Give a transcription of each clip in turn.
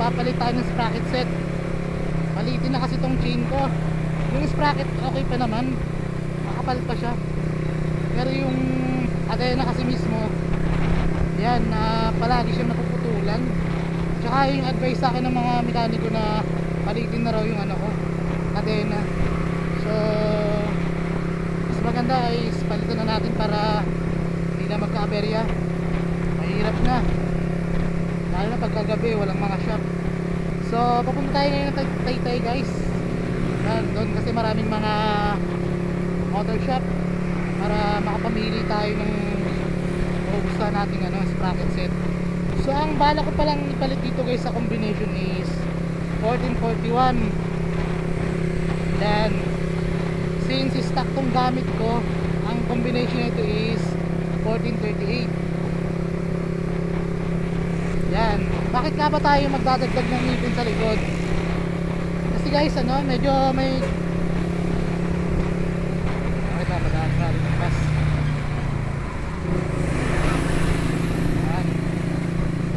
magpapalit tayo ng sprocket set. Palitin na kasi tong chain ko. Yung sprocket okay pa naman, makapal pa siya, pero yung cadena kasi mismo yan, palagi siyang napuputulan. Tsaka yung advice sa akin ng mga mekaniko na palitin na raw yung ano ko, cadena. So mas maganda ay palitan na natin para hindi na magka-aberya. Mahirap na, lalo na pagkagabi walang mga shop. So papunta tayo ngayon ng Taytay guys. Yan, doon kasi maraming mga motor shop para makapamili tayo ng gusto nating ano, sprocket set. So ang bala ko palang ipalit dito guys sa combination is 1441. Then since stock tong gamit ko, ang combination nito is 1438. Yan. Bakit nga ba tayo magdadagdag ng ngipin sa likod? Kasi guys, ano, medyo may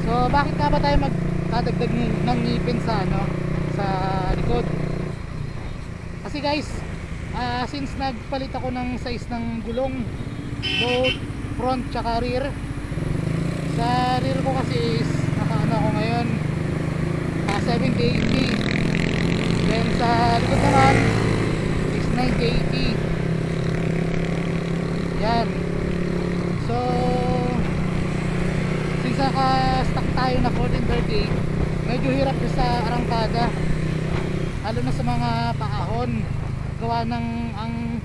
so bakit nga ba tayo magdadagdag ng ngipin sa ano, sa likod? Kasi guys, since nagpalit ako ng size ng gulong, both front tsaka rear. Sa rear ko kasi is nakaano ako ngayon, 70-80. Then sa likod naman is 90-80. Yan. So since naka-stock tayo na 1438, medyo hirap sa arangkada, lalo na sa mga paahon. Gawa ng ang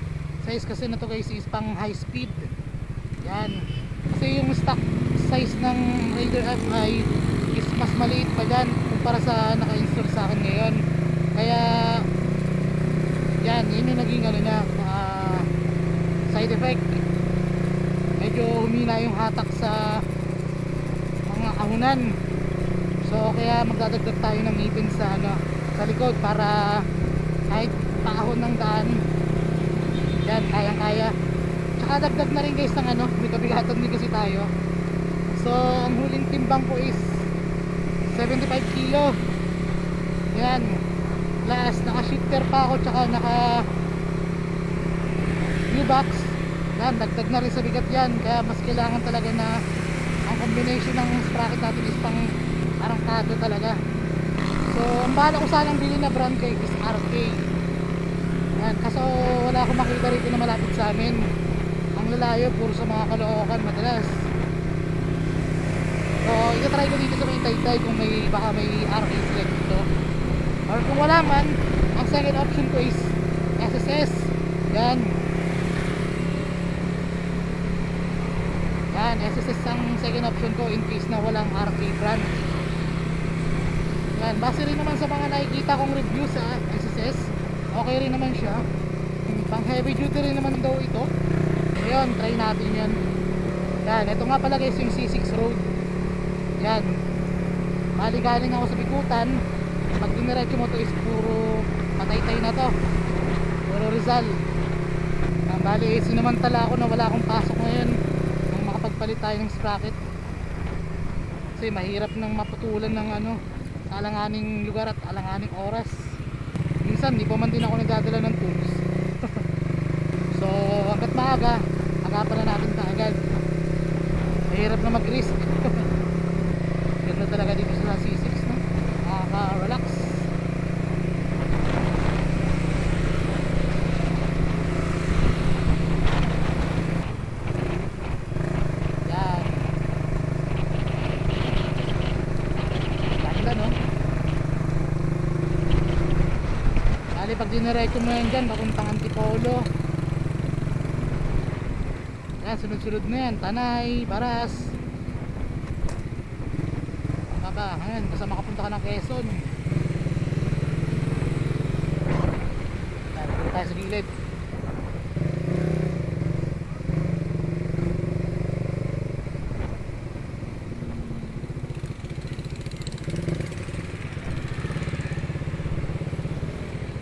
size kasi na to guys is pang high speed. Yan. Kasi yung stock size ng Raider FI is mas maliit pa dyan kumpara sa naka-install sa akin ngayon. Kaya yan, yun yung naging ano na side effect. Medyo humina yung hatak sa mga kahunan. So kaya magdadagdag tayo ng ngipin sa ano, sa likod para kahit paahon ng daan yan, kayang kaya. Tsaka dagdag na rin guys ng ano, may kabigatan din kasi tayo. So ang huling timbang ko is 75 kilo. Yan. Plus naka shifter pa ako, tsaka naka new box. Yan, dagdag na rin sa bigat yan. Kaya mas kailangan talaga na ang combination ng sprocket natin is pang arangkado talaga. So ang bahala ko sanang bilhin na brand kay is RK. Yan, kaso wala akong makita rito na malapit sa amin. Ang lalayo puro sa mga Caloocan madalas. So i-try ko dito sa may Taytay kung may, baka may RK select dito. Or kung wala man, ang second option ko is SSS. Yan. Yan, SSS ang second option ko in case na walang RK brand. Yan, base rin naman sa mga nakikita kong review sa SSS, okay rin naman siya. Pang heavy duty rin naman daw ito. Ayun, try natin yan. Yan, ito nga pala guys yung C6 road. Yan, maligaling ako sa Bikutan. Pag diniretso mo to is puro pataytay na to, puro Rizal. Bali sinamantala ako na wala akong pasok ngayon nang makapagpalit tayo ng sprocket. Kasi mahirap nang maputulan ng ano, alanganing lugar at alanganing oras. Minsan di pa man din ako nagdadala ng tools. So hanggat maaga, agapan na natin kaagad. Mahirap na mag-risk. Ganda talaga dito sa C6, no? Nakaka-relax. Yan. Ganda, no? Bali pag diniretso mo yan dyan, papuntang Antipolo. Yan, sunod-sunod na yan. Tanay, Baras. Ayan, basta makapunta ka ng Quezon. Dito tayo sa gilid.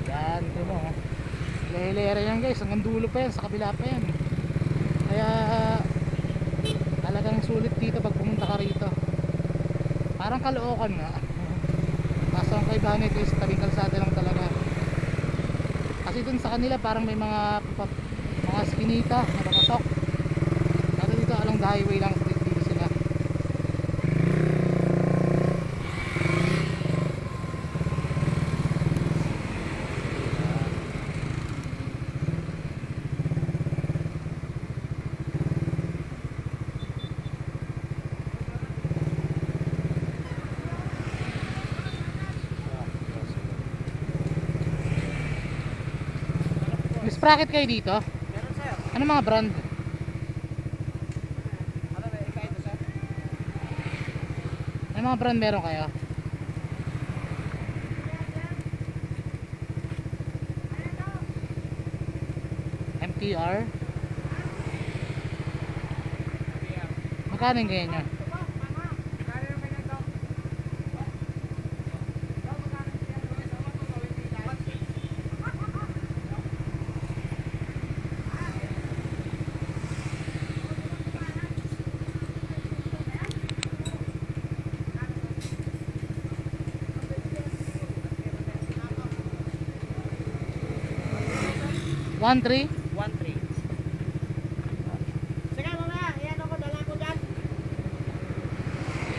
Yan, ito mo. Hilera yan guys, hanggang dulo pa yan, sa kabila pa yan. Kaya talagang sulit dito pag pumunta ka rito. Parang Caloocan nga. ang kaibahan nito is tabing kalsada lang talaga. Kasi dun sa kanila parang may mga skinita na papasok. Pero dito along the highway lang dito sila. May sprocket kayo dito? Meron sir. Ano mga brand? Ano ba ikaw ito sir? Ano mga brand meron kayo? MTR? Magkano yung ganyan nyo? One three? 1-3. Sige mamaya, iyan ako, dala ko dyan.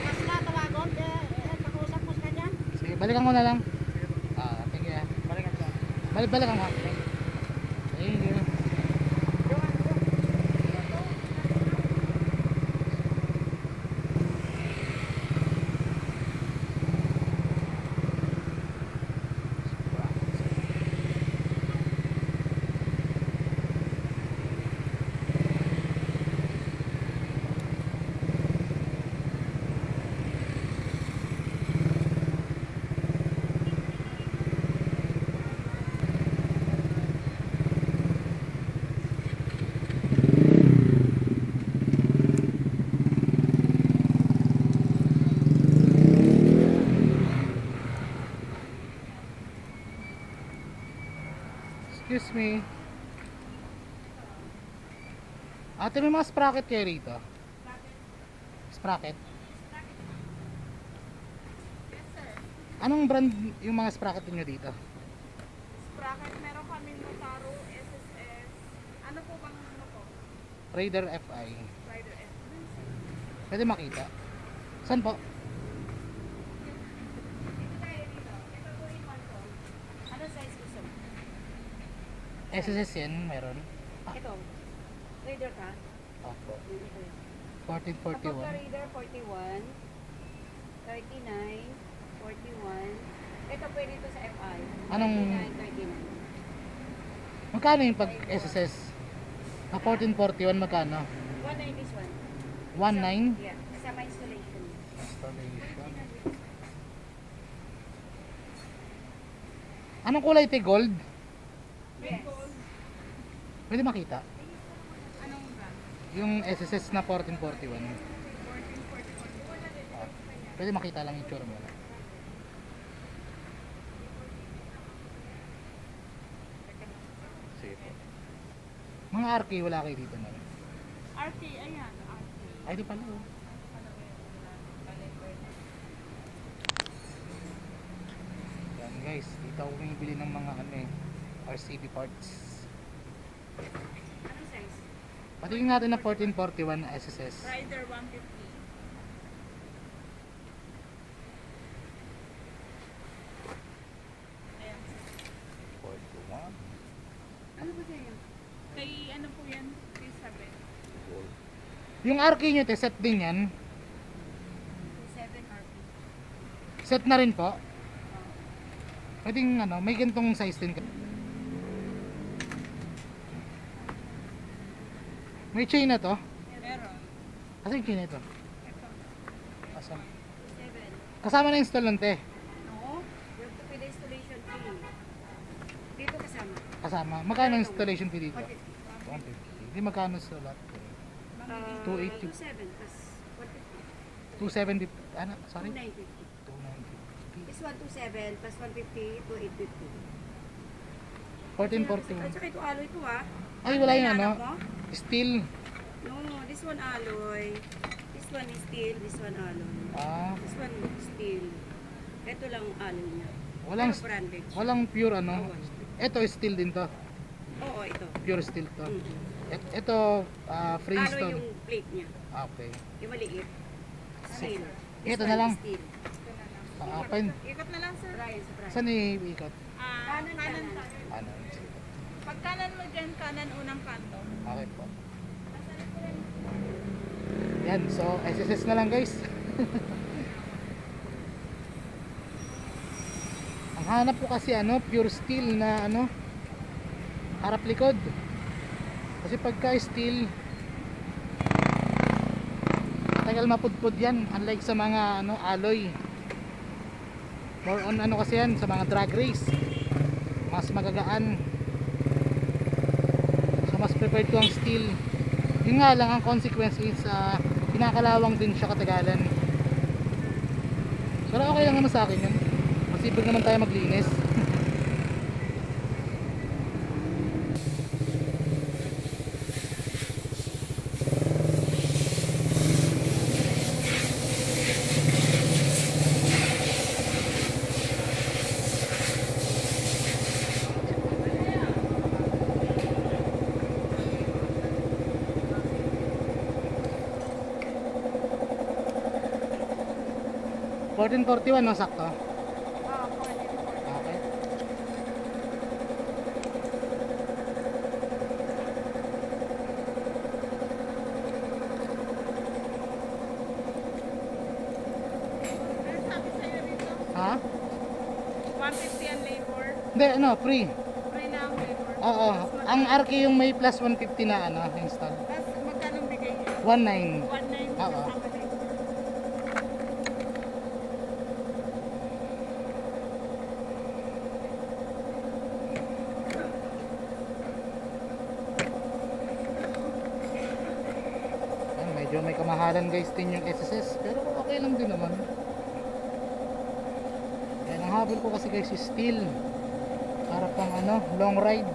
Kasi na tawagon, pakusap mo sa kanya. Sige, balikan ko na lang. Thank you. Balikan siya. Balikan ko. Thank you. Excuse me. Ate, may mga sprocket kayo rito? Sprocket? Anong brand yung mga sprocket niyo dito? Sprocket, meron kami Notaro, SSS. Ano po bang ano po? Raider FI. Rider F. Pwede makita. Saan po? Dito tayo dito. Ito po yung ko. Ano size gusto mo? SSS yan, meron. Ito. Rider ka? Opo. Ito. Kapag 1441. ka Rider 41, 39, 41. Ito pwede ito sa FI. Anong- 39, 39. Magkano yung pag SSS? Na 1441 magkano? 19 this one. 19? Yeah. Kasama installation. Installation. Anong kulay ito? Gold? Yes. Pwede makita. Anong brand? Yung SSS na 1441. 1441. Pwede makita lang yung tsura mo. Sige po. Mga RK wala kayo dito na. RT, ayan. RT. Ay, di pala. Oh. Yan guys, dito ako bumibili ng mga RCB parts. Anong size? Patingin natin na 1441 SSS. Rider 150. Ayan. 41. Ano ba yan? Kay ano po yan? Kay sabi. Yung RK nyo, te, set din yan. 7 RP. Set na rin po. Pwedeng may gantong size din. May chain na to. Meron. Kasi yung chain na ito. Ito. Asan? 7. Kasama na install nun, te. No? You have to pay the installation fee. Dito kasama. Kasama. Magkano ang installation fee dito? 150. 150. Hindi magkano sa lahat. 280. 27 plus 150. 270. Ano? Sorry? 2950. 290. This one 27 plus 150 to 850. 1441. At saka ito alloy ko ah. Ay, wala yung Hinahanap mo? Steel. No, this one alloy. This one is steel, this one alloy. Ah, This one steel. Ito lang ano niya. Walang Pero branded. walang pure ano. Oo. Ito steel din to. Oo, ito. Pure steel to. Mhm. Ito free Ano stone. yung plate niya? Ah, okay. Yung maliit. Steel. Ito na lang. Steel. Open. Ikot na lang sir. Price, price. Saan iikot? Kanan tayo. Ano? Pag kanan mo dyan, kanan unang kanto. Okay po. Yan, so SSS na lang guys. Ang hanap ko kasi ano, pure steel na ano, harap likod. Kasi pagka steel, tagal mapudpud yan, unlike sa mga ano, alloy. More on ano kasi yan, sa mga drag race. Mas magagaan. So mas preferred ko ang steel. Yun nga lang ang consequence is kinakalawang din siya katagalan. Pero okay lang naman sa akin yun. Masipag naman tayo maglinis. $14.41 no, sakto. Okay. Ano sabi sa'yo dito? Ha? 150 ang labor. Hindi, ano, free. Free na ang labor. Oo. Ang RK yung may plus 150 na ano, install. Tapos magkano bigay niya? 1.9. 1.9 Oo. kasama din. Ayan, medyo may kamahalan guys din yung SSS, pero okay lang din naman. Yan, ang habol ko kasi guys is steel para pang ano, long ride.